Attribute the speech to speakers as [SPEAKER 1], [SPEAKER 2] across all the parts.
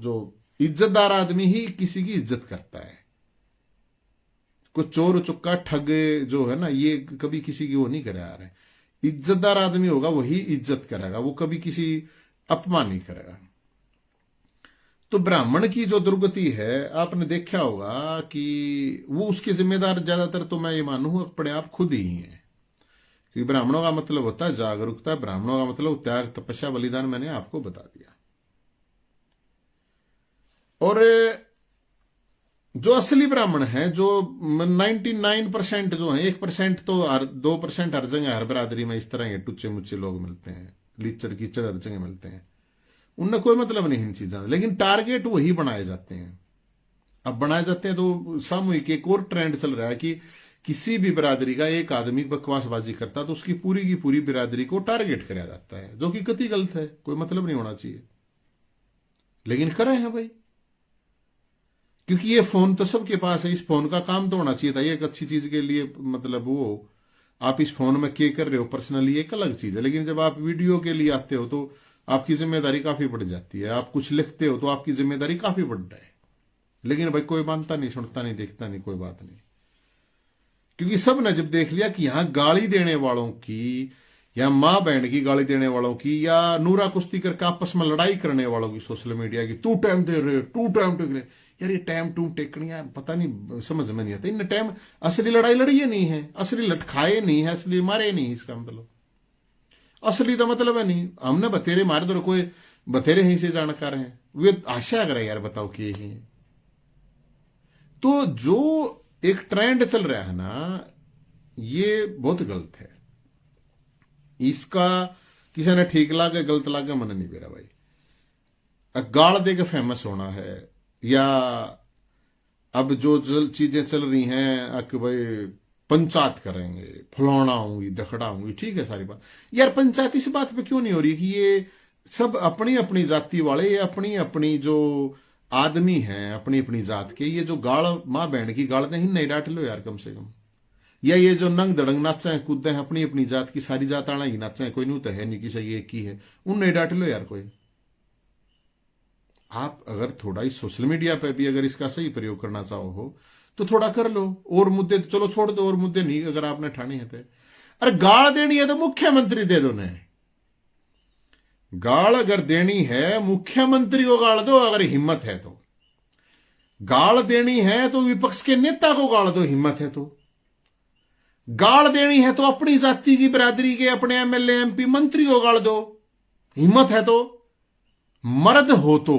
[SPEAKER 1] जो इज्जतदार आदमी ही किसी की इज्जत करता है। कोई चोर चुक्का ठग जो है ना, ये कभी किसी की वो नहीं करे आ रहे। इज्जतदार आदमी होगा वही इज्जत करेगा, वो कभी किसी अपमान नहीं करेगा। तो ब्राह्मण की जो दुर्गति है, आपने देखा होगा कि वो उसके जिम्मेदार ज्यादातर तो मैं ये मानूं अपने आप खुद ही है। क्योंकि ब्राह्मणों का मतलब होता है जागरूकता, ब्राह्मणों का मतलब त्याग, तपस्या, बलिदान, मैंने आपको बता दिया। और जो असली ब्राह्मण है, जो 99% जो है, 1% तो 2% हर जगह, हर बरादरी में इस तरह के टुच्चे मुच्चे लोग मिलते हैं, लीचड़ कीचड़ हर जगह मिलते हैं, उनमें कोई मतलब नहीं इन चीजों, लेकिन टारगेट वही बनाए जाते हैं। अब बनाए जाते हैं तो सामूहिक एक और ट्रेंड चल रहा है कि किसी भी बिरादरी का एक आदमी बकवासबाजी करता तो उसकी पूरी की पूरी बिरादरी को टारगेट कराया जाता है, जो कि कतई गलत है, कोई मतलब नहीं होना चाहिए, लेकिन कर रहे हैं भाई। क्योंकि ये फोन तो सबके पास है, इस फोन का काम तो होना चाहिए था ये एक अच्छी चीज के लिए, मतलब वो आप इस फोन में क्या कर रहे हो पर्सनली एक अलग चीज है, लेकिन जब आप वीडियो के लिए आते हो तो आपकी जिम्मेदारी काफी बढ़ जाती है। आप कुछ लिखते हो तो आपकी जिम्मेदारी काफी बढ़ है, लेकिन भाई कोई मानता नहीं, सुनता नहीं, देखता नहीं, कोई बात नहीं। क्योंकि सब ने जब देख लिया कि यहां गाली देने वालों की, या मां बहन की गाली देने वालों की, या नूरा कुश्ती करके आपस में लड़ाई करने वालों की सोशल मीडिया की, तू टाइम दे रहे, तू टाइम टेक रहे, यार ये टाइम टू टेकनियां पता नहीं, समझ में नहीं आता। इन टाइम असली लड़ाई लड़ी है नहीं है, असली लटखाए नहीं है, असली मारे नहीं, इसका मतलब असली तो मतलब है नहीं। हमने बतेरे मारे तो कोई बतेरे ही से जानकार हैं, वे आशा करे यार बताओ कि ही। तो जो एक ट्रेंड चल रहा है ना, ये बहुत गलत है। इसका किसी ने ठीक लागे गलत लागे मन नहीं मेरा भाई। गाल दे के फेमस होना है, या अब जो चीजें चल रही हैं कि भाई पंचायत करेंगे, फलाना होंगी, दखड़ा होंगी, ठीक है सारी बात, यार पंचायत इस बात पे क्यों नहीं हो रही कि ये सब अपनी अपनी जाति वाले, ये अपनी अपनी जो आदमी हैं अपनी अपनी जात के, ये जो गाड़ मां बहन की गाड़ दे ही नहीं डांट लो यार कम से कम। या ये जो नंग दड़ंग नाचा है कूदे हैं अपनी अपनी जात की, सारी जात आना ही नाचा है, कोई नहीं तो है नहीं, किसी ये की है, उन नहीं डांट लो यार कोई। आप अगर थोड़ा ही सोशल मीडिया पे भी अगर इसका सही प्रयोग करना चाहो हो तो थोड़ा कर लो, और मुद्दे तो चलो छोड़ दो, और मुद्दे नहीं अगर आपने ठाने हैं तो। अरे गाड़ देनी है तो मुख्यमंत्री दे दो ने, गाड़ अगर देनी है मुख्यमंत्री को गाड़ दो अगर हिम्मत है तो। गाड़ देनी है तो विपक्ष के नेता को गाड़ दो हिम्मत है तो। गाड़ देनी है तो अपनी जाति की बिरादरी के अपने एमएलए एमपी मंत्री को गाड़ दो हिम्मत है तो। मर्द हो तो,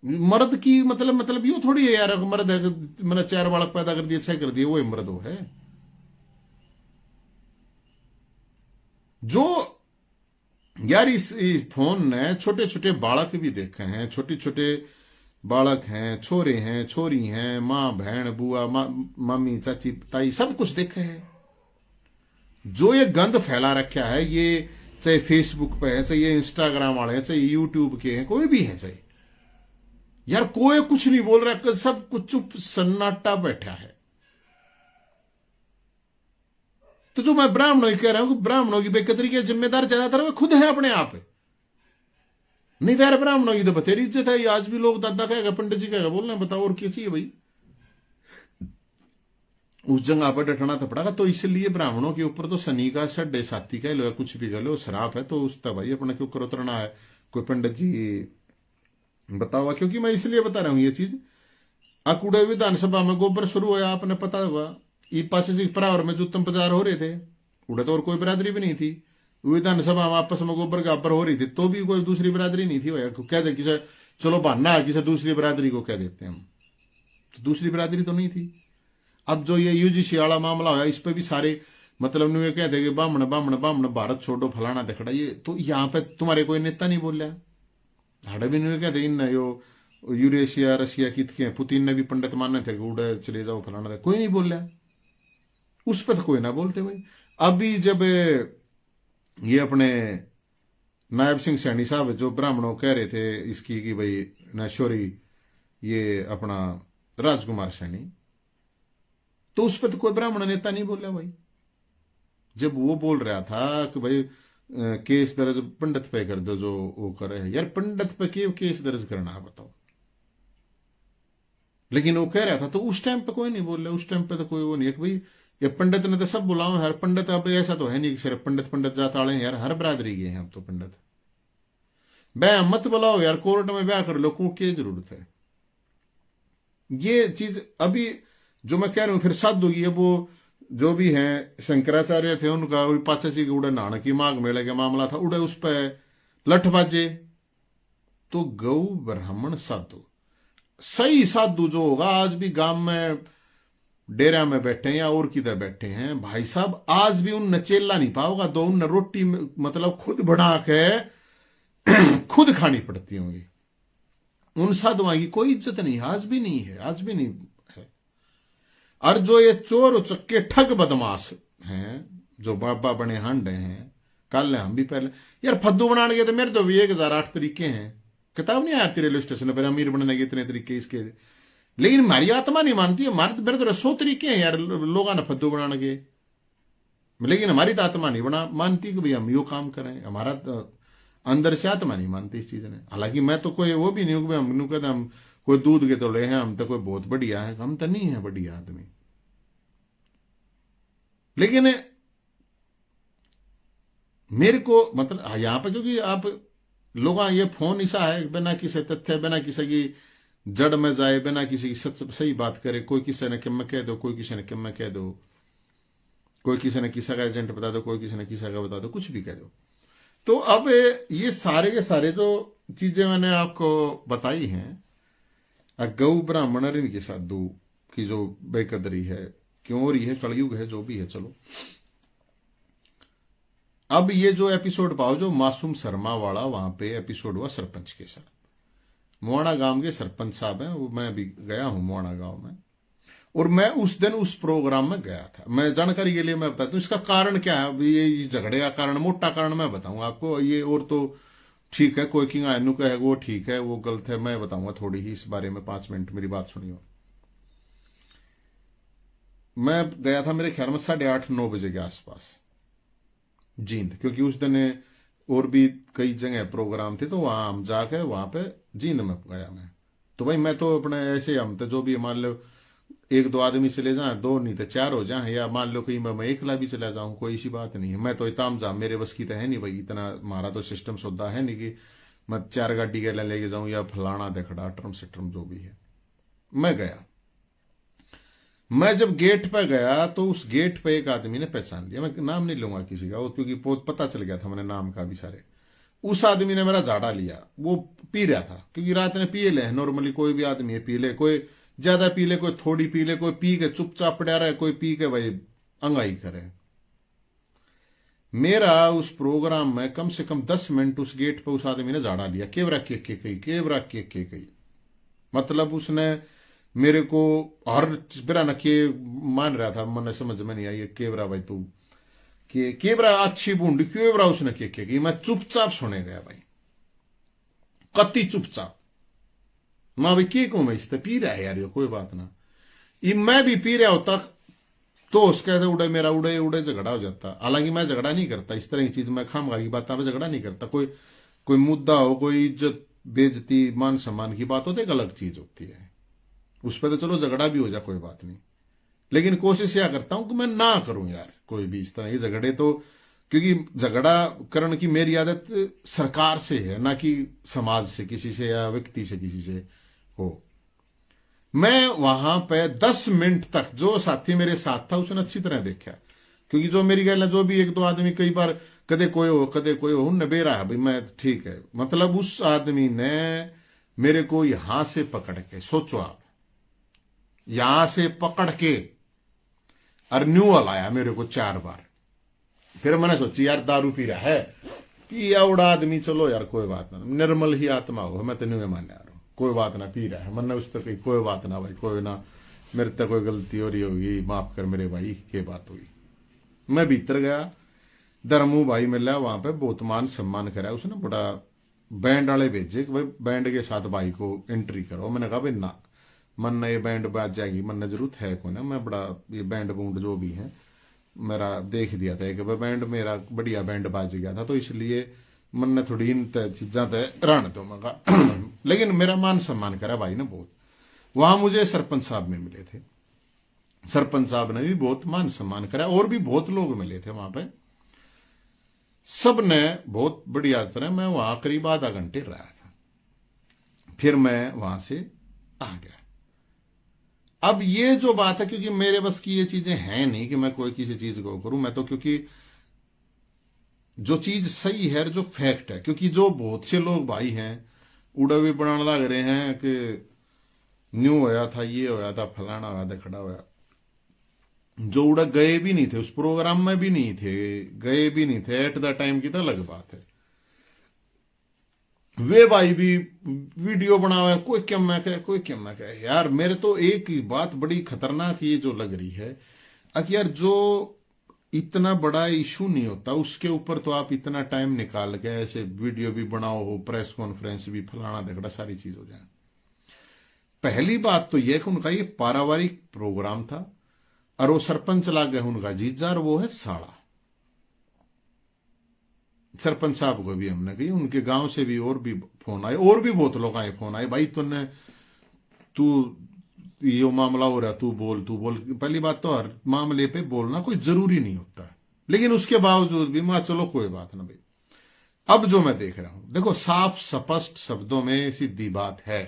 [SPEAKER 1] मर्द की मतलब यो थोड़ी है यार, मर्द है मैंने 4 बालक पैदा कर दिए 6 कर दिए वो मर्द हो है। जो यार इस फोन ने छोटे छोटे बालक भी देखे हैं, छोटे छोटे बालक हैं, छोरे हैं, छोरी हैं, मां बहन बुआ मामी चाची ताई सब कुछ देखे हैं। जो ये गंद फैला रखा है, ये चाहे फेसबुक पे है, चाहे ये इंस्टाग्राम वाले हैं, चाहे यूट्यूब के हैं, कोई भी है, चाहे यार कोई कुछ नहीं बोल रहा, सब कुछ चुप सन्नाटा बैठा है। तो जो मैं ब्राह्मणों की कह रहा हूं कि ब्राह्मणों की बेकदरी के जिम्मेदार ज्यादातर वे खुद है अपने आप। नहीं तो यार ब्राह्मणों की तो बथेरी इज्जत है, आज भी लोग दादा कहेगा पंडित जी कहेगा, बोलना बताओ और क्या चाहिए भाई। उस जगह पर डटना तो पड़ेगा। तो इसलिए ब्राह्मणों के ऊपर तो शनि का सड्डे साथी कह लो या कुछ भी कह लो श्राप है, तो उसका भाई अपने के ऊपर उतरना है। कोई पंडित जी बताओ, क्योंकि मैं इसलिए बता रहा हूं ये चीज। अकुड़े विधानसभा में गोबर शुरू हुआ आपने पता होगा, ई पाचे जी परावर में जो उत्तम प्रचार हो रहे थे, उड़े तो और कोई बिरादरी भी नहीं थी। विधानसभा में आपस में गोबर गाबर हो रही थी तो भी कोई दूसरी बिरादरी नहीं थी भैया, कह दे किसे चलो बहाना है किसे दूसरी बिरादरी को कह देते हैं हम, तो दूसरी बिरादरी तो नहीं थी। अब जो ये यूजीसी वाला मामला हुआ इस पे भी सारे मतलब ये कहते कि बामण बामण बामण भारत छोड़ो फलाना देखड़ा, ये तो यहाँ पे तुम्हारे कोई नेता नहीं बोल रहा। हाड़े भी नहीं कहते इन यो यूरेशिया रशिया की थे, पुतिन ने भी पंडित मानने थे उड़े चले जाओ फलाना थे, कोई नहीं बोल रहा उस पर, तो कोई ना बोलते भाई। अभी जब ये अपने नायब सिंह सैनी साहब जो ब्राह्मणों कह रहे थे इसकी कि भाई नशोरी ये अपना राजकुमार सैनी, तो उस पर तो कोई ब्राह्मण नेता नहीं बोला भाई। जब वो बोल रहा था कि भाई केस दर्ज पंडित पे कर दो जो वो करे है। यार पंडित पे क्यों केस दर्ज करना है बताओ। लेकिन वो कह रहा था तो उस टाइम पे कोई नहीं बोल रहा, उस टाइम पे तो कोई वो नहीं है कि भाई ये पंडित ने तो सब बुलाओ। हर पंडित अब ऐसा तो है नहीं कि सिर्फ पंडित पंडित जाता आड़े यार, हर बरादरी के हैं अब तो पंडित। ब्याह मत बुलाओ यार, कोर्ट में ब्याह कर लो, को क्या जरूरत है। ये चीज अभी जो मैं कह रहा हूं फिर साधु की, वो जो भी हैं शंकराचार्य थे उनका पाचा जी के उड़े नानक की माघ मेले का मामला था, उड़े उस पर लठबाजे। तो गौ ब्राह्मण साधु, सही साधु जो होगा आज भी गांव में डेरा में बैठे हैं या और किधर बैठे हैं भाई साहब, आज भी उन चेला नहीं पाओगा। दो उन रोटी मतलब खुद बना के खुद खानी पड़ती होंगी। उन साधुओं की कोई इज्जत नहीं, आज भी नहीं है, आज भी नहीं है। और जो ये चोर उचक्के ठग बदमाश हैं जो बाबा बने हांडे हैं, कल हम भी पहले यार फद्दू बनाने के तो मेरे तो भी 1008 तरीके हैं। किताब नहीं आती रेलवे स्टेशन पर अमीर बनने के इतने तरीके इसके, लेकिन हमारी आत्मा नहीं मानती है। हमारे मेरे तो 100 तरीके हैं यार लोगों ने फद्दू बनाने के, लेकिन हमारी तो आत्मा नहीं बना मानती कि भाई हम यो काम करें। हमारा तो अंदर से आत्मा नहीं मानती इस चीज ने। हालांकि मैं तो कोई वो भी नहीं हूं कि हम कहते हम कोई दूध के तो ले हैं, हम तो कोई बहुत बढ़िया है, हम तो नहीं है बढ़िया आदमी। लेकिन मेरे को मतलब यहां पर क्योंकि आप लोग ये फोन ऐसा है बिना किसी तथ्य बिना किसी की जड़ में जाए बिना किसी की सच सही बात करे, कोई किसी ने किम कह दो, कोई किसी ने किम कह दो, कोई किसी ने किसी का एजेंट बता दो, कोई किसी ने किसी का बता दो, कुछ भी कह दो। तो अब ये सारे के सारे जो चीजें मैंने आपको बताई हैं गौ ब्राह्मण और इनके साधु की जो बेकदरी है, क्यों हो रही है, कलयुग है, जो भी है। चलो अब ये जो एपिसोड पाओ जो मासूम शर्मा वाला, वहां पे एपिसोड हुआ सरपंच के साथ। मुआना गांव के सरपंच साहब हैं, वो मैं भी गया हूं मुआना गांव में, और मैं उस दिन उस प्रोग्राम में गया था। मैं जानकारी के लिए मैं बताता हूं इसका कारण क्या है। ये झगड़े का कारण, मोटा कारण मैं बताऊंगा आपको। ये और तो ठीक है, कोई किंग आयनु का है वो ठीक है, वो गलत है, मैं बताऊंगा थोड़ी ही इस बारे में। 5 मिनट मेरी बात सुनियो। मैं गया था मेरे ख्याल में 8:30-9 बजे के आसपास जींद, क्योंकि उस दिन और भी कई जगह प्रोग्राम थे, तो वहां हम जाकर वहां पे जींद में गया मैं। तो भाई मैं तो अपने ऐसे हम तो जो भी मान लो 1-2 आदमी चले जाए, 2 नहीं तो 4 हो जाए, या मान लो कहीं मैं एकला भी चला जाऊं, कोई ऐसी बात नहीं है। मैं तो इताम जाम मेरे बस की तो है नहीं भाई, इतना हमारा तो सिस्टम सौदा है नहीं कि मैं 4 गाड़ी के लेके जाऊं या फलाना देखड़ा ट्रम सिट्रम जो भी है। मैं गया, मैं जब गेट पे गया तो उस गेट पे एक आदमी ने पहचान लिया। मैं नाम नहीं लूंगा किसी का, वो क्योंकि पता चल गया था मैंने नाम का भी सारे। उस आदमी ने मेरा झाड़ा लिया, वो पी रहा था, क्योंकि रात ने पिए ले नॉर्मली कोई भी आदमी है पी ले, कोई ज्यादा पी ले, कोई थोड़ी पी ले, कोई पी के चुपचाप पड़ा रहे, कोई पी के भाई अंगाई करे। मेरा उस प्रोग्राम में कम से कम 10 मिनट उस गेट पे उस आदमी ने झाड़ा लिया, केवरा के कही। मतलब उसने मेरे को हर बिरा न के मान रहा था, मन समझ में नहीं आई केवरा भाई तू केवरा अच्छी बूंदी केवरा उसने के मैं चुपचाप सुने गया भाई, कति चुपचाप। मां भाई के को मैं इस पी रहा है यार, ये कोई बात ना। ये मैं भी पी रहा होता तो उसके उड़े मेरा उड़े उड़े झगड़ा हो जाता। हालांकि मैं झगड़ा नहीं करता इस तरह की चीज, मैं खामखा की बात पे झगड़ा नहीं करता। कोई मुद्दा हो, कोई इज्जत बेइज्जती मान सम्मान की बात हो तो एक अलग चीज होती है, उस पर तो चलो झगड़ा भी हो जाए कोई बात नहीं। लेकिन कोशिश यह करता हूं कि मैं ना करूं यार कोई भी इस तरह के झगड़े, तो क्योंकि झगड़ा करने की मेरी आदत सरकार से है, ना कि समाज से किसी से या व्यक्ति से किसी से हो। मैं वहां पे 10 मिनट तक जो साथी मेरे साथ था उसने अच्छी तरह देखा, क्योंकि जो मेरी गल जो भी 1-2 आदमी कई बार कदे कोई हो नबेरा है भाई, मैं ठीक है। मतलब उस आदमी ने मेरे को यहां से पकड़ के, सोचो आप, यहां से पकड़ के और न्यूअल आया मेरे को 4 बार। फिर मैंने सोची यार दारू पी रहा है, पिया उड़ा आदमी, चलो यार कोई बात ना, निर्मल ही आत्मा हो, मैं तो नहीं मानने आ रहा हूं, कोई बात ना, पी रहा है। मैंने उस पर कही कोई बात ना भाई, कोई ना, मेरे तक कोई गलती हो रही होगी, माफ कर मेरे भाई, के बात हुई। मैं भीतर गया, धर्मू भाई मिला वहां पे, बहुत मान सम्मान करा उसने, बड़ा बैंड वाले भेजे कि भाई बैंड के साथ भाई को एंट्री करो। मैंने कहा भाई ना, मन ये बैंड बाज जाएगी, मन जरूरत है को ना, मैं बड़ा ये बैंड बूंड जो भी है मेरा देख दिया था कि बैंड मेरा बढ़िया बैंड बाज गया था, तो इसलिए मन ने थोड़ी इन चीजा तय रहने दो मैं कहा। लेकिन मेरा मान सम्मान करा भाई ने बहुत। वहां मुझे सरपंच साहब में मिले थे, सरपंच साहब ने भी बहुत मान सम्मान करा, और भी बहुत लोग मिले थे वहां पे, सब ने बहुत बढ़िया तरह। मैं वहां करीब आधा घंटे रहा था, फिर मैं वहां से आ गया। अब ये जो बात है, क्योंकि मेरे बस की ये चीजें हैं नहीं कि मैं कोई किसी चीज को करूं, मैं तो क्योंकि जो चीज सही है, जो फैक्ट है, क्योंकि जो बहुत से लोग भाई हैं उड़ा भी बनाने लग रहे हैं कि न्यू होया था, ये होया था, फलाना होया था, खड़ा होया, जो उड़ा गए भी नहीं थे, उस प्रोग्राम में भी नहीं थे, गए भी नहीं थे एट द टाइम की, तो अलग बात है। वे भाई भी वीडियो बनावे, कोई क्या मैं कहे, कोई क्या मैं कहे। यार मेरे तो एक ही बात बड़ी खतरनाक ये जो लग रही है कि यार जो इतना बड़ा इशू नहीं होता उसके ऊपर तो आप इतना टाइम निकाल के ऐसे वीडियो भी बनाओ हो, प्रेस कॉन्फ्रेंस भी, फलाना झगड़ा, सारी चीज हो जाए। पहली बात तो यह कि उनका ये पारिवारिक प्रोग्राम था, और वो सरपंच लाग गए उनका जीजा, और वो है साड़ा। सरपंच साहब को भी हमने कही, उनके गांव से भी और भी फोन आए, और भी बहुत लोग आए, फोन आए, भाई तुमने तू ये मामला हो रहा, तू बोल, तू बोल। पहली बात तो हर मामले पे बोलना कोई जरूरी नहीं होता, लेकिन उसके बावजूद भी मैं चलो कोई बात ना भाई। अब जो मैं देख रहा हूं, देखो साफ स्पष्ट शब्दों में सीधी बात है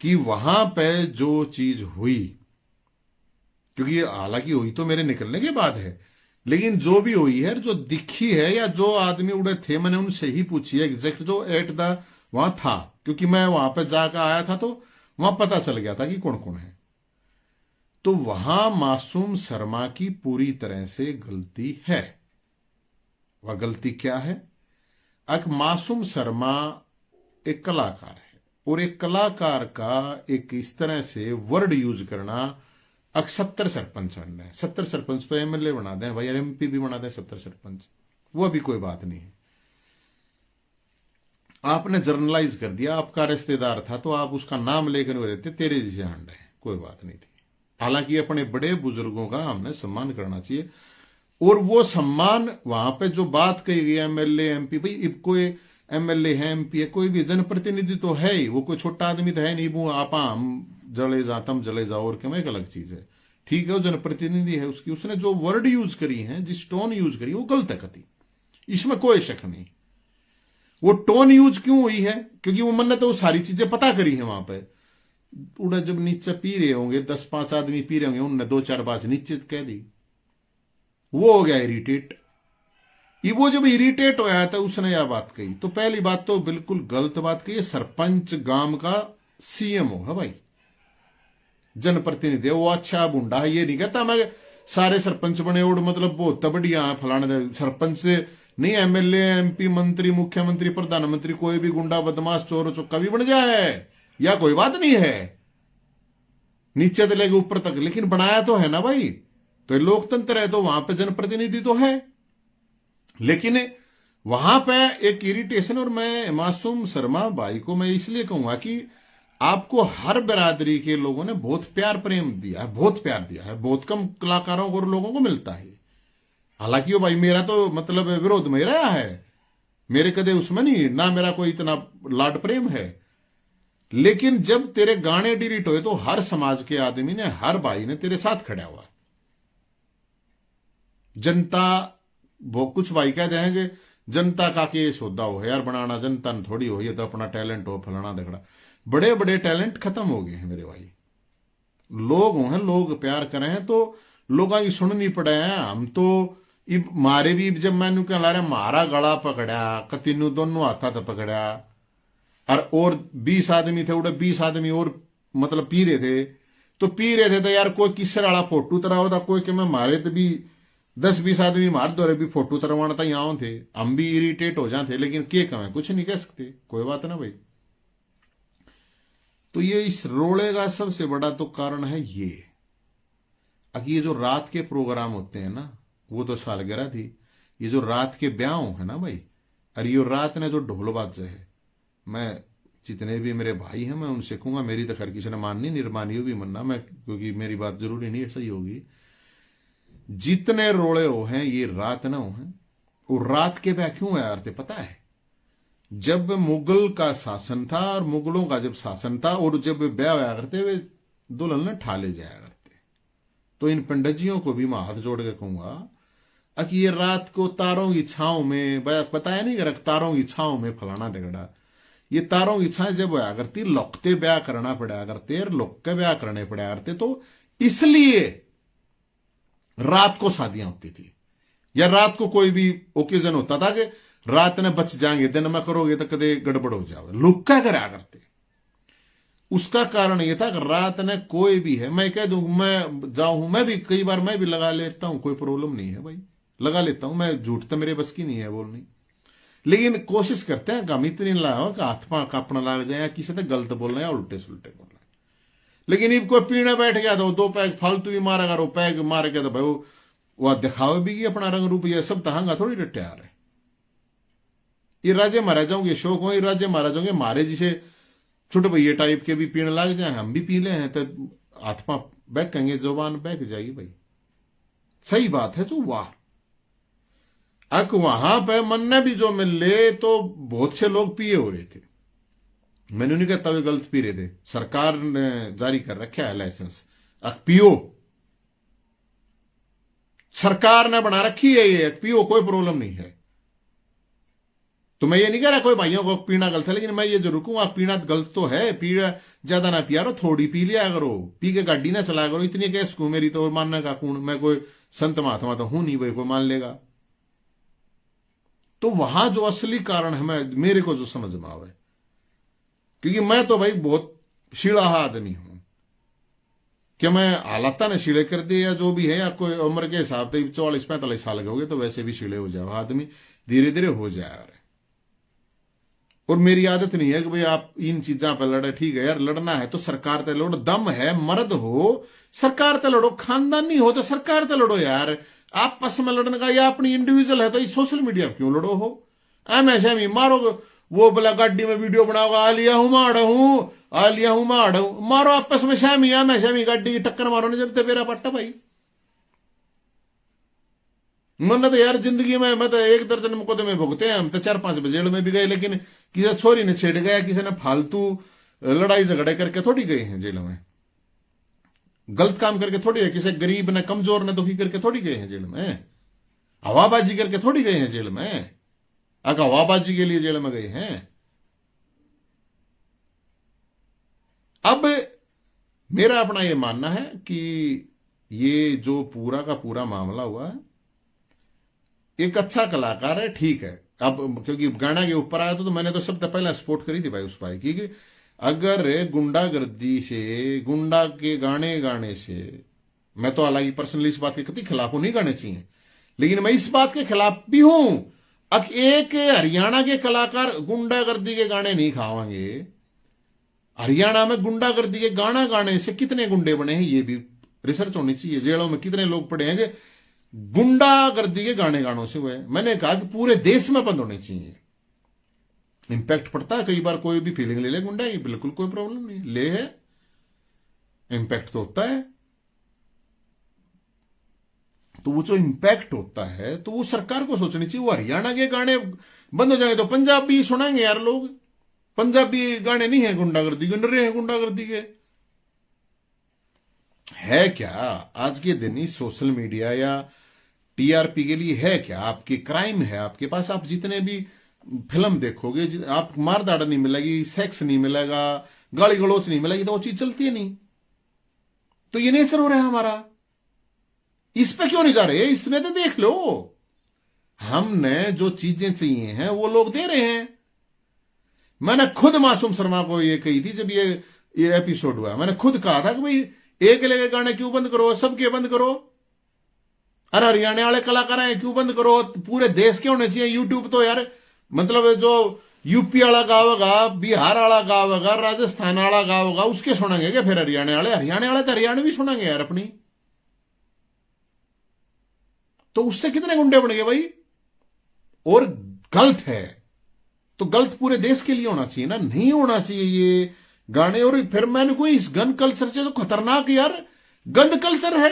[SPEAKER 1] कि वहां पे जो चीज हुई, क्योंकि हालांकि हुई तो मेरे निकलने के बाद है, लेकिन जो भी हुई है, जो दिखी है, या जो आदमी उड़े थे, मैंने उनसे ही पूछी है एग्जैक्ट जो एट द वहां था, क्योंकि मैं वहां पे जाकर आया था तो वहां पता चल गया था कि कौन कौन है। तो वहां मासूम शर्मा की पूरी तरह से गलती है। वह गलती क्या है? एक मासूम शर्मा एक कलाकार है, और एक कलाकार का एक इस तरह से वर्ड यूज करना, 70 सरपंच बनना है, 70 सरपंच तो एमएलए बना दें भाई, एमपी भी बना दें 70 सरपंच, वो अभी कोई बात नहीं है। आपने जर्नलाइज कर दिया, आपका रिश्तेदार था तो आप उसका नाम लेकर वो देते तेरे जैसे आंडा है, कोई बात नहीं थी। हालांकि अपने बड़े बुजुर्गों का हमने सम्मान करना चाहिए, और वो सम्मान वहां पे जो बात कही गई एमएलए एमपी, भाई कोई एमएलए है, एमपी है, कोई भी जनप्रतिनिधि तो है ही, वो कोई छोटा आदमी तो है नहीं। वो आप हम जले जा तम जले जाओ और क्यों, एक अलग चीज है, ठीक है, वो जनप्रतिनिधि है, उसकी उसने जो वर्ड यूज करी है, जिस टोन यूज करी वो गलत है कति, इसमें कोई शक नहीं। वो टोन यूज क्यों हुई है? क्योंकि वो मन ने तो वो सारी चीजें पता करी है वहां पे। उड़ा जब नीचे पी रहे होंगे, 10-5 आदमी पी रहे होंगे, उनने 2-4 बात नीचे कह दी, वो हो गया इरिटेट। वो जब इरिटेट होया था उसने यह बात कही, तो पहली बात तो बिल्कुल गलत बात कही। सरपंच गांव का सीएमओ है भाई, जनप्रतिनिधि, वो अच्छा बुंडा है, ये नहीं कहता मैं सारे सरपंच बने और मतलब बहुत बढ़िया है फलाने सरपंच से नहीं, एमएलए एमपी मंत्री मुख्यमंत्री प्रधानमंत्री कोई भी गुंडा बदमाश चोर चौका भी बन जाए, या कोई बात नहीं है, नीचे से लेके ऊपर तक, लेकिन बनाया तो है ना भाई। तो लोकतंत्र है, तो वहां पे जनप्रतिनिधि तो है, लेकिन वहां पे एक इरिटेशन। और मैं मासूम शर्मा भाई को मैं इसलिए कहूंगा कि आपको हर बिरादरी के लोगों ने बहुत प्यार प्रेम दिया है, बहुत प्यार दिया है, बहुत कम कलाकारों को और लोगों को मिलता है। हालांकि वो भाई मेरा तो मतलब विरोध में रहा है, मेरे कदे उसमें नहीं ना, मेरा कोई इतना लाड प्रेम है। लेकिन जब तेरे गाने डिलीट हुए तो हर समाज के आदमी ने, हर भाई ने तेरे साथ खड़ा हुआ। जनता, वो कुछ भाई कह देंगे जनता का के सौदा हो यार बनाना, जनता ने थोड़ी हो, ये तो अपना टैलेंट हो, फलाना देखड़ा। बड़े बड़े टैलेंट खत्म हो गए हैं मेरे भाई, लोग हैं, लोग प्यार करें हैं तो लोगों की सुननी पड़े हैं। हम तो मारे भी जब मैंने कह ला रहे मारा गला पकड़ा, कतीनू दोनों हाथा था पकड़ा, और 20 आदमी थे, उड़े 20 आदमी और मतलब पी रहे थे, तो पी रहे थे तो यार कोई किसर वाला फोटो तरह होता, कोई कि मैं मारे तो भी 10-20 आदमी मार दो, भी फोटो तरवाना था, यहाँ थे हम भी इरिटेट हो जाते, लेकिन के कहें कुछ नहीं कह सकते, कोई बात ना भाई। तो ये इस रोड़े का सबसे बड़ा तो कारण है ये। अब ये जो रात के प्रोग्राम होते हैं ना, वो तो सालगिरह थी, ये जो रात के ब्याह है ना भाई, अरे ये रात ने जो ढोल बाजे है, मैं जितने भी मेरे भाई हैं मैं उनसे कहूंगा, मेरी तो खैर किसी ने माननी निर्मानी भी मनना, मैं क्योंकि मेरी बात जरूरी नहीं सही होगी, जितने रोड़े हो हैं ये रात ना हो हैं। और रात के ब्याह क्यों है ते पता है? जब मुगल का शासन था और मुगलों का जब शासन था और जब ब्याह होया करते वे दुल्हन ने ठाले जाया करते। तो इन पंडितजियों को भी मैं हाथ जोड़ के कहूंगा कि ये रात को तारों की छांव में बताया नहीं कर तारों की छांव में फलाना दगड़ा, ये तारों की छांव जब होया करती लौकते ब्याह करना पड़ा करते और लोक के ब्याह करने पड़ा करते, तो इसलिए रात को शादियां होती थी या रात को कोई भी ओकेजन होता था कि रात ने बच जाएंगे, दिन में करोगे तो कदे गड़बड़ हो जाओगे, लोग क्या करा करते। उसका कारण यह था कि रात ने कोई भी है, मैं कह दूं मैं जाऊं, मैं भी कई बार मैं भी लगा लेता हूं, कोई प्रॉब्लम नहीं है भाई, लगा लेता हूं मैं, झूठ तो मेरे बस की नहीं है बोलनी। लेकिन कोशिश करते हैं हम इतनी लाओ कि हाथ पां कापना लग जाए या किसी से गलत बोलना या उल्टे सुलटे बोलना। लेकिन इब कोई पीने बैठ गया तो 2 पैग फालतू भी मारा करो, पैग मार के तो भाई वह दिखावे भी अपना रंग रूप, ये सब तहंगा थोड़ी रट्यार है। ये राजे महाराजाओं के शौक हो, ये राजे महाराजाओं के मारे जिसे छोटे भैया टाइप के भी पीने लग जाए, हम भी पी ले हैं तो हाथ पां बहकेंगे, जुबान बहक जाएगी भाई। सही बात है जो वाह अक वहां पे मन ने भी जो मिल ले तो बहुत से लोग पिए हो रहे थे। मैंने नहीं कहता वे गलत पी रहे थे, सरकार ने जारी कर रखा है लाइसेंस, अक पियो, सरकार ने बना रखी है ये, पियो कोई प्रॉब्लम नहीं है। तो मैं ये नहीं कह रहा कोई भाइयों को पीना गलत है, लेकिन मैं ये जरूर कहूं पीना गलत तो है, पीना ज्यादा ना पिया करो, थोड़ी पी लिया करो, पी के गाड़ी ना चलाया करो। इतनी कैस को मेरी तो मानने का कौन, मैं कोई संत महात्मा तो हूं नहीं भाई कोई मान लेगा। तो वहां जो असली कारण है मैं मेरे को जो समझ में आवे, क्योंकि मैं तो भाई बहुत शीड़ा आदमी हूं कि मैं हालात ने शीड़े कर दिए या जो भी है, या कोई उम्र के हिसाब से 44-45 साल के हो गए तो वैसे भी शीड़े हो जाओ आदमी, धीरे धीरे हो जाए। और मेरी आदत नहीं है कि भाई आप इन चीजों पर लड़े, ठीक है यार लड़ना है तो सरकार ते लड़ो, दम है मर्द हो सरकार ते लड़ो, खानदानी हो तो सरकार ते लड़ो यार। आपस में लड़ने का या अपनी इंडिविजुअल है तो सोशल मीडिया क्यों लड़ो हो? ऐसे ही मारो, वो बोला गाड़ी में वीडियो बनाओगा आलिया हूं माड़ हूं, मारो आपस में शहमी गाड़ी की टक्कर मारो ना जब तक मेरा पट्टा भाई। मन तो यार जिंदगी में मैं तो 1 दर्जन मुकदमे भुगते हैं हम तो, 4-5 जेल में भी गए, लेकिन किसी छोरी ने छेड़ गया, किसी ने फालतू लड़ाई झगड़े करके थोड़ी गए हैं जेल में, गलत काम करके थोड़ी है, किसी गरीब ने कमजोर ने दुखी करके थोड़ी गए हैं जेल में, हवाबाजी करके थोड़ी गए हैं जेल में, अगर हवाबाजी के लिए जेल में गए हैं। अब मेरा अपना यह मानना है कि ये जो पूरा का पूरा मामला हुआ है, एक अच्छा कलाकार है ठीक है, अब क्योंकि गाना के ऊपर आया तो मैंने तो सबसे पहले सपोर्ट करी थी भाई उस भाई की, कि अगर गुंडागर्दी से, गुंडा के गाने से, मैं तो हालांकि पर्सनली इस बात के कति खिलाफ हूं, नहीं गाने चाहिए, लेकिन मैं इस बात के खिलाफ भी हूं। अब एक हरियाणा के कलाकार गुंडागर्दी के गाने नहीं खावांगे, हरियाणा में गुंडागर्दी के गाना गाने से कितने गुंडे बने हैं ये भी रिसर्च होनी चाहिए। जेलों में कितने लोग पड़े हैं जो गुंडागर्दी के गानों से हुए। मैंने कहा कि पूरे देश में बंद होने चाहिए, इंपैक्ट पड़ता है कई बार, कोई भी फीलिंग ले ले गुंडा, ये बिल्कुल कोई प्रॉब्लम नहीं, ले है इंपैक्ट तो होता है। तो वो जो इंपैक्ट होता है तो वो सरकार को सोचनी चाहिए। वो हरियाणा के गाने बंद हो जाएंगे तो पंजाबी सुनाएंगे यार लोग, पंजाबी गाने नहीं है गुंडागर्दी के, नरे हैं गुंडागर्दी के। है क्या आज के दिन ही सोशल मीडिया या टीआरपी के लिए है क्या? आपकी क्राइम है आपके पास, आप जितने भी फिल्म देखोगे आप मारदाड़ नहीं मिलेगी, सेक्स नहीं मिलेगा, गाली गलौच नहीं मिलेगी, तो वो चीज चलती है नहीं। तो ये नेचर हो रहा है हमारा, इस पे क्यों नहीं जा रहे? इसने तो देख लो, हमने जो चीजें चाहिए हैं वो लोग दे रहे हैं। मैंने खुद मासूम शर्मा को ये कही थी जब ये एपिसोड हुआ, मैंने खुद कहा था कि भाई एक लेके गाने क्यों बंद करो, सबके बंद करो। अरे हरियाणा वाले कलाकार हैं क्यों बंद करो, पूरे देश के होने चाहिए। यूट्यूब तो यार मतलब जो यूपी वाला गावेगा, बिहार वाला गावेगा, राजस्थान वाला गावेगा, उसके सुनेंगे क्या फिर हरियाणा वाले तो हरियाणवी सुनेंगे यार अपनी। तो उससे कितने गुंडे बन गए भाई? और गलत है तो गलत पूरे देश के लिए होना चाहिए ना, नहीं होना चाहिए ये गाने। और फिर मैंने कोई इस गन कल्चर से तो खतरनाक यार गंद कल्चर है।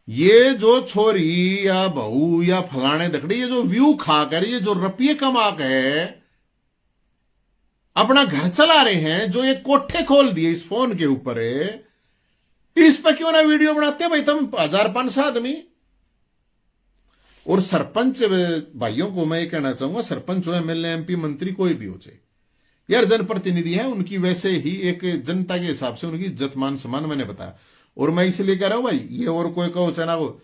[SPEAKER 1] ये जो छोरी या बहू या फलाने दकड़ी, ये जो व्यू खाकर, ये जो रुपये कमा के अपना घर चला रहे हैं, जो ये कोठे खोल दिए इस फोन के ऊपर, इस पर क्यों ना वीडियो बनाते हैं भाई तुम 1000-500 आदमी। और सरपंच भाइयों को मैं ये कहना चाहूंगा, सरपंच हो, एमएलए, एमपी, मंत्री, कोई भी हो जाए यार, जनप्रतिनिधि है, उनकी वैसे ही एक जनता के हिसाब से उनकी इज्जत मान सम्मान मैंने बताया। और मैं इसलिए कह रहा हूं भाई, ये और कोई कहो चना को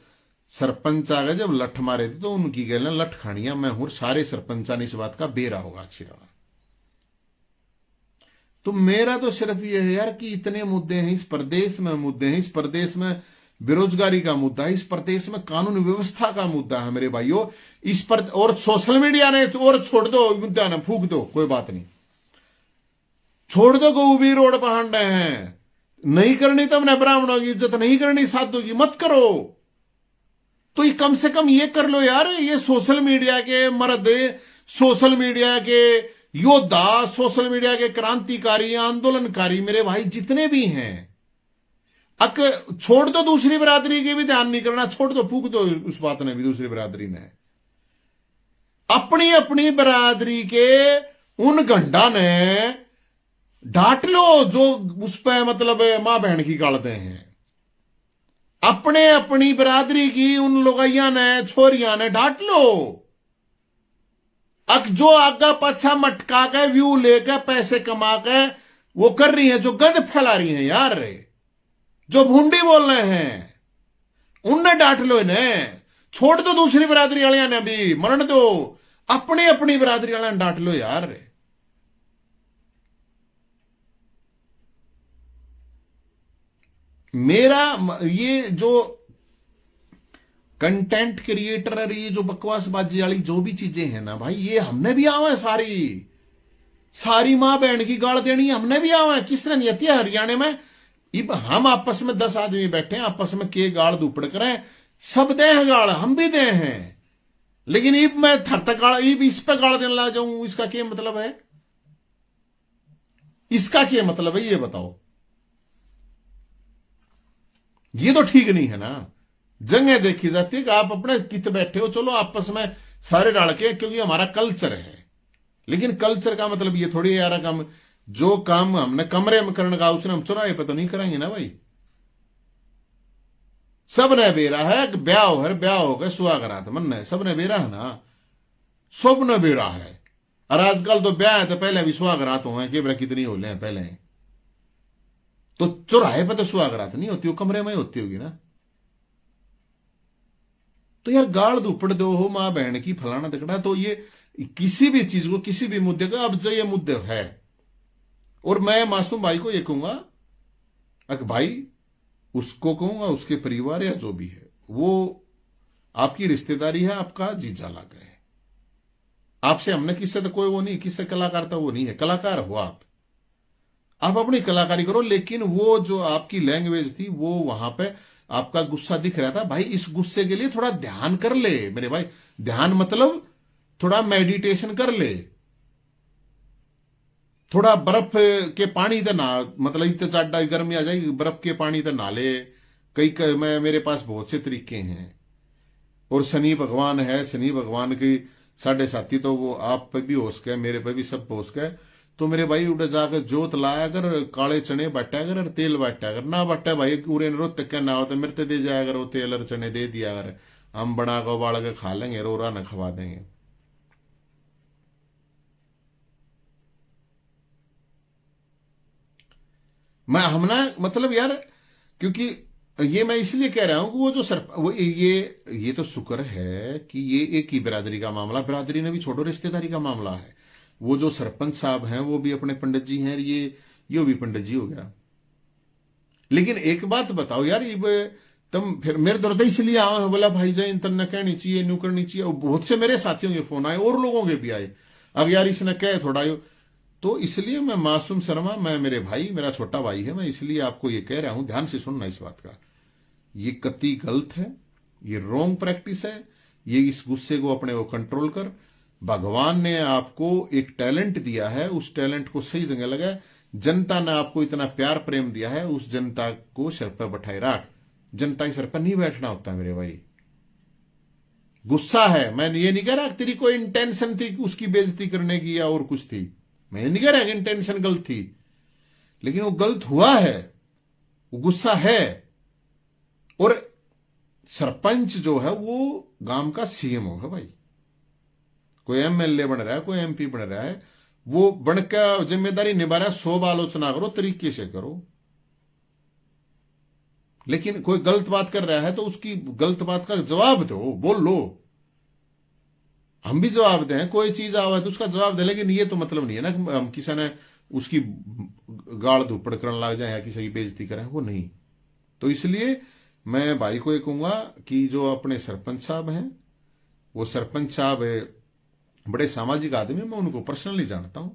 [SPEAKER 1] सरपंच आ गए जब लठ मारे थे तो उनकी गैलन लठ खानिया, मैं हूं सारे सरपंचा ने इस बात का बेरा होगा अच्छी तरह। तो मेरा तो सिर्फ ये है यार कि इतने मुद्दे हैं इस प्रदेश में, मुद्दे हैं इस प्रदेश में, बेरोजगारी का मुद्दा है इस प्रदेश में, कानून व्यवस्था का मुद्दा है मेरे भाइयों इस पर, और सोशल मीडिया ने और छोड़ दो मुद्दा ना, फूक दो कोई बात नहीं, छोड़ दो को भी रोड पहाड़ रहे हैं, नहीं करनी तब ना ब्राह्मणों की इज्जत, नहीं करनी साधु की मत करो, तो ये कम से कम ये कर लो यार, ये सोशल मीडिया के मर्द, सोशल मीडिया के योद्धा, सोशल मीडिया के क्रांतिकारी, आंदोलनकारी मेरे भाई जितने भी हैं, छोड़ दो दूसरी बिरादरी के भी ध्यान नहीं करना, छोड़ दो, फूक दो उस बात ने भी दूसरी बिरादरी ने, अपनी अपनी बिरादरी के उन गंडा ने डांट लो जो उस पर मतलब मां बहन की गालते हैं, अपने अपनी बिरादरी की उन लोगैया ने, छोरिया ने डांट लो, जो आगा पाछा मटका के व्यू लेकर पैसे कमा के वो कर रही है, जो गंद फैला रही है यार, जो भूंडी बोल रहे हैं, उनने डांट लो इन्हें, छोड़ दो दूसरी बिरादरी वाले ने भी मरण दो, अपनी अपनी बिरादरी वाले ने डांट लो यार। मेरा ये जो कंटेंट क्रिएटर और ये जो बकवासबाजी वाली जो भी चीजें हैं ना भाई, ये हमने भी आवा है, सारी सारी मां बहन की गाल देनी हमने भी आवा है, किसने नहीं आती है हरियाणा में, इब हम आपस में 10 आदमी बैठे हैं, आपस में के गाल दुपड़ करें, सब दे हैं गाल, हम भी दे हैं, लेकिन इब मैं थर तक गाल, इब इस पे गाल देने ला जाऊं, इसका क्या मतलब है, इसका क्या मतलब है ये बताओ, ये तो ठीक नहीं है ना। जगह देखी जाती है कि आप अपने कित बैठे हो, चलो आपस में सारे डाल के, क्योंकि हमारा कल्चर है, लेकिन कल्चर का मतलब ये थोड़ी है यार, काम जो काम हमने कमरे में करने का उसने हम चौराहे पे तो नहीं कराएंगे ना भाई, सब ने बेरा है, ब्याह हो ब्याह हो गए, सुहागरात मन है, सब ने बेरा है ना, सब ने बेरा है, और आजकल तो ब्याह है तो पहले भी सुहागरात हो हैं, केबरा कितनी हो ले पहले, तो चौराहे पे तो सुहागरात नहीं होती, वो कमरे में ही होती होगी ना। तो यार गाल दुपड़ दो हो मां बहन की फलाना तकड़ा, तो ये किसी भी चीज को, किसी भी मुद्दे को, अब जो ये मुद्दे है, और मैं मासूम भाई को ये कहूंगा, अगर भाई उसको कहूंगा, उसके परिवार या जो भी है, वो आपकी रिश्तेदारी है, आपका जीजा लगा है, आपसे हमने किससे तो कोई वो नहीं, किससे कलाकार था वो नहीं है, कलाकार हो आप अपनी कलाकारी करो, लेकिन वो जो आपकी लैंग्वेज थी वो वहां पे आपका गुस्सा दिख रहा था भाई, इस गुस्से के लिए थोड़ा ध्यान कर ले मेरे भाई, ध्यान मतलब थोड़ा मेडिटेशन कर ले, थोड़ा बर्फ के पानी तो ना, मतलब इतने चाटा गर्मी आ जाएगी, बर्फ के पानी तो ना ले, मैं मेरे पास बहुत से तरीके हैं, और शनि भगवान है, शनि भगवान की 7.5 तो वो आप पे भी होश गए, मेरे पे भी सब होश गए, तो मेरे भाई उड़े जाकर जोत लाया कर, काले चने बांटा कर, और तेल बांटा कर, ना बांटा भाई पूरे रोज तक क्या ना होता, मेरे तो दे जाया कर, वो तेल और चने दे दिया कर, हम बना कर उबाल के खा लेंगे, रोरा न खवा देंगे। मैं हमना मतलब यार, क्योंकि ये मैं इसलिए कह रहा हूं कि वो जो वो ये तो शुक्र है कि ये एक ही बिरादरी का मामला, बिरादरी ने भी छोड़ो, रिश्तेदारी का मामला है, वो जो सरपंच साहब हैं वो भी अपने पंडित जी हैं, ये भी पंडित जी हो गया। लेकिन एक बात बताओ यार, ये तुम फिर मेरे दर्द इसलिए आओ है, बोला भाई जाए इंतरना कहनी चाहिए, न्यू करनी चाहिए, बहुत से मेरे साथियों के फोन आए और लोगों के भी आए, अब यार इसने कहे थोड़ा तो इसलिए मैं मासूम शर्मा, मैं मेरे भाई, मेरा छोटा भाई है, मैं इसलिए आपको ये कह रहा हूं, ध्यान से सुनना इस बात का, ये कतई गलत है, ये रॉन्ग प्रैक्टिस है, ये इस गुस्से को अपने को कंट्रोल कर, भगवान ने आपको एक टैलेंट दिया है, उस टैलेंट को सही जगह लगाए, जनता ने आपको इतना प्यार प्रेम दिया है, उस जनता को सिर पर बैठाए रख, जनता के सर पर नहीं बैठना होता मेरे भाई। गुस्सा है, मैं ये नहीं कह रहा तेरी कोई इंटेंशन थी उसकी बेइज्जती करने की या और कुछ थी, मैं नहीं कह रहा कि इंटेंशन गलत थी, लेकिन वो गलत हुआ है, वो गुस्सा है। और सरपंच जो है वो गांव का सीएम होगा भाई, कोई एमएलए बन रहा है, कोई एमपी बन रहा है, वो बनकर जिम्मेदारी निभा रहा है। 100 आलोचना करो, तरीके से करो, लेकिन कोई गलत बात कर रहा है तो उसकी गलत बात का जवाब दो, बोल लो। हम भी जवाब दें, कोई चीज आवे तो उसका जवाब दे, लेकिन ये तो मतलब नहीं है ना कि हम किसी ने उसकी गाड़ धुपड़ करने लग जाए या किसी की बेइज्जती करें, वो नहीं। तो इसलिए मैं भाई को ये कहूंगा कि जो अपने सरपंच साहब हैं, वो सरपंच साहब बड़े सामाजिक आदमी, मैं उनको पर्सनली जानता हूं,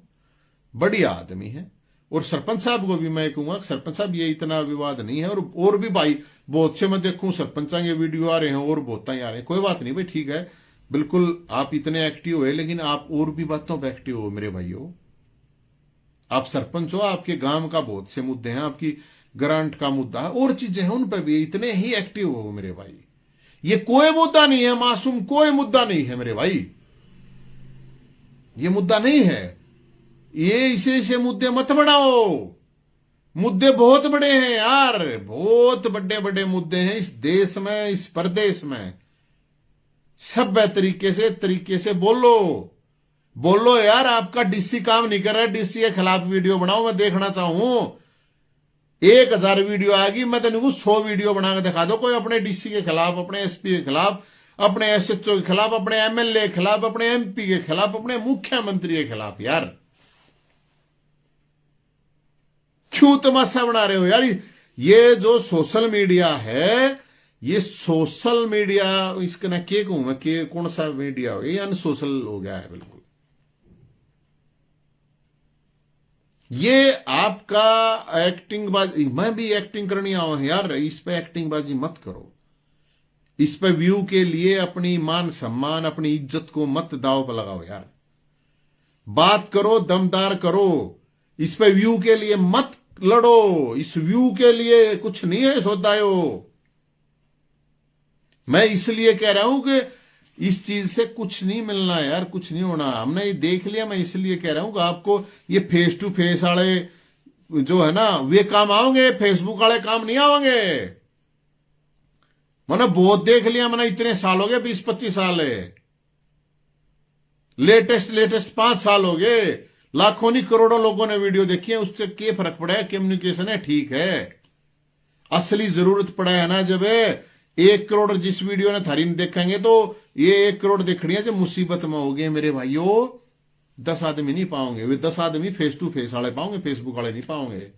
[SPEAKER 1] बढ़िया आदमी है। और सरपंच साहब को भी मैं कहूंगा कि सरपंच साहब ये इतना विवाद नहीं है। और भी भाई बहुत से मैं देखूं सरपंच के वीडियो आ रहे हैं और बहुत ही आ रहे हैं, कोई बात नहीं भाई, ठीक है, बिल्कुल आप इतने एक्टिव है, लेकिन आप और भी बातों पर एक्टिव हो मेरे भाइयों। आप सरपंच हो, आपके गांव का बहुत से मुद्दे हैं, आपकी ग्रांट का मुद्दा है, और चीजें हैं, उन पर भी इतने ही एक्टिव हो मेरे भाई। ये कोई मुद्दा नहीं है मासूम, कोई मुद्दा नहीं है मेरे भाई, ये मुद्दा नहीं है। ये इसे मुद्दे मत बढ़ाओ, मुद्दे बहुत बड़े हैं यार, बहुत बड़े बड़े मुद्दे हैं इस देश में, इस प्रदेश में। सब तरीके से बोलो यार। आपका डीसी काम नहीं कर रहा, डीसी के खिलाफ वीडियो बनाओ, मैं देखना चाहूं। 1000 वीडियो आएगी, मैं तेन 100 वीडियो बना के दिखा दो, कोई अपने डीसी के खिलाफ, अपने एसपी के खिलाफ, अपने एसएचओ के खिलाफ, अपने एमएलए के खिलाफ, अपने एमपी के खिलाफ, अपने मुख्यमंत्री के खिलाफ। यार क्यों तमाशा बना रहे हो यार? ये जो सोशल मीडिया है, ये सोशल मीडिया, इसका ना के कहूं मैं, के कौन सा मीडिया हो, ये अनसोशल हो गया है बिल्कुल। ये आपका एक्टिंग बाजी, मैं भी एक्टिंग करनी आऊं यार, इस पे एक्टिंग बाजी मत करो। इस पे व्यू के लिए अपनी मान सम्मान, अपनी इज्जत को मत दांव पर लगाओ यार। बात करो, दमदार करो, इस पे व्यू के लिए मत लड़ो, इस व्यू के लिए कुछ नहीं है सौदायो। मैं इसलिए कह रहा हूं कि इस चीज से कुछ नहीं मिलना यार, कुछ नहीं होना, हमने ये देख लिया। मैं इसलिए कह रहा हूं कि आपको ये फेस टू फेस वाले जो है ना, वे काम आओगे, फेसबुक वाले काम नहीं आओगे। मैंने बहुत देख लिया, मैंने इतने साल हो गए, 20-25 साल है, लेटेस्ट 5 साल हो गए, लाखों नहीं करोड़ों लोगों ने वीडियो देखी है, उससे क्या फर्क पड़ा है? कम्युनिकेशन है, ठीक है। असली जरूरत पड़ा है ना, जब 1 करोड़ जिस वीडियो ने थारी ने देखेंगे, तो ये 1 करोड़ देखनी है जब मुसीबत में हो गए मेरे भाइयों। 10 आदमी नहीं पाओगे, वे 10 आदमी फेस टू फेस वाले पाओगे, फेसबुक वाले नहीं पाओगे।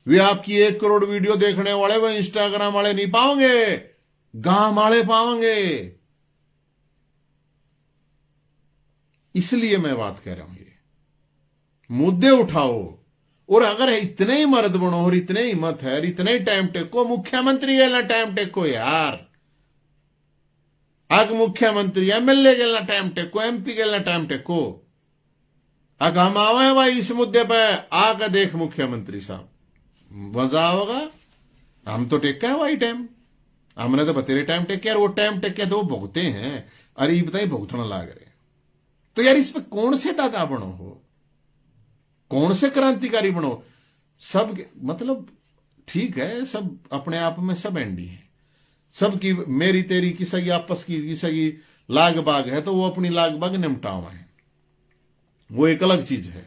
[SPEAKER 1] वे आपकी 1 करोड़ वीडियो देखने वाले, वे इंस्टाग्राम वाले नहीं पाओगे, गांव वाले पाओगे। इसलिए मैं बात कह रहा हूं, ये मुद्दे उठाओ। और अगर इतने ही मर्द बनो और इतने हिम्मत है, इतने ही टाइम टेको, मुख्यमंत्री के टाइम टेको यार। आग मुख्यमंत्री एमएलए के टाइम टेको, एमपी के टाइम टेको। अग हम आवे भाई इस मुद्दे पे, आकर देख मुख्यमंत्री साहब, मजा होगा। हम तो टेका है वही टाइम, हमने तो बतेरे टाइम टेक, वो टाइम टेक तो वो भुगते हैं। अरे ये बताइए भुगतना लाग रहे, तो यार इस पे कौन से दादा बनो हो, कौन से क्रांतिकारी बनो? सब मतलब ठीक है, सब अपने आप में सब एंडी है, सबकी मेरी तेरी किसी की आपस की, किसी की लाग बाग है, तो वो अपनी लाग बाग निपटावा है, वो एक अलग चीज है।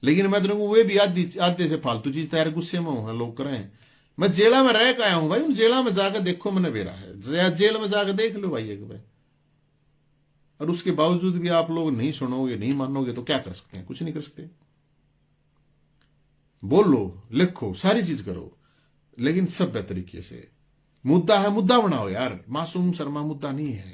[SPEAKER 1] लेकिन मैं तो वे भी आधे से फालतू चीज तैयार गुस्से में हूं लोग कर रहे हैं। मैं जेला में रह के आया हूं भाई, उन जेला में जाकर देखो, मैंने बेरा है, जेल में जाकर देख लो भाई एक बार। और उसके बावजूद भी आप लोग नहीं सुनोगे, नहीं मानोगे, तो क्या कर सकते हैं? कुछ नहीं कर सकते। बोलो, लिखो, सारी चीज करो, लेकिन सभ्य तरीके से। मुद्दा है, मुद्दा बनाओ यार, मासूम शर्मा मुद्दा नहीं है।